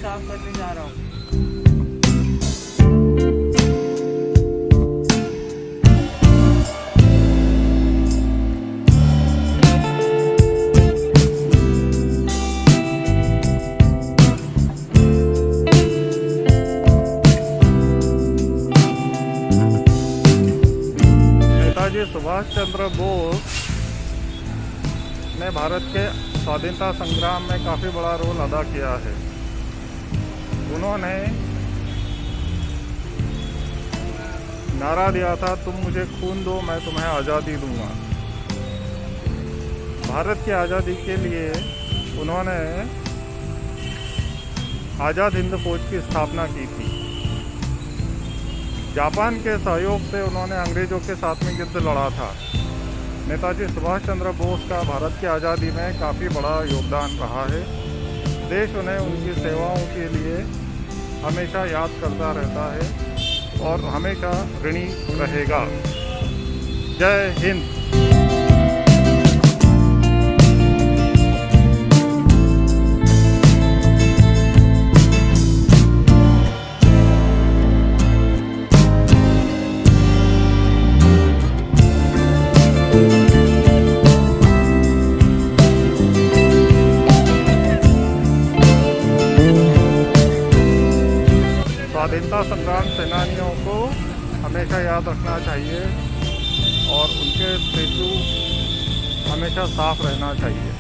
साफ करने जा रहा हूँ। नेताजी सुभाष चंद्र बोस ने भारत के स्वाधीनता संग्राम में काफ़ी बड़ा रोल अदा किया है। उन्होंने नारा दिया था, तुम मुझे खून दो मैं तुम्हें आज़ादी दूंगा। भारत की आज़ादी के लिए उन्होंने आज़ाद हिंद फौज की स्थापना की थी। जापान के सहयोग से उन्होंने अंग्रेज़ों के साथ में युद्ध लड़ा था। नेताजी सुभाष चंद्र बोस का भारत की आज़ादी में काफ़ी बड़ा योगदान रहा है। देश उन्हें उनकी सेवाओं के लिए हमेशा याद करता रहता है और हमेशा ऋणी रहेगा। जय हिंद। स्वाधीनता संग्राम सेनानियों को हमेशा याद रखना चाहिए और उनके स्टैचू हमेशा साफ रहना चाहिए।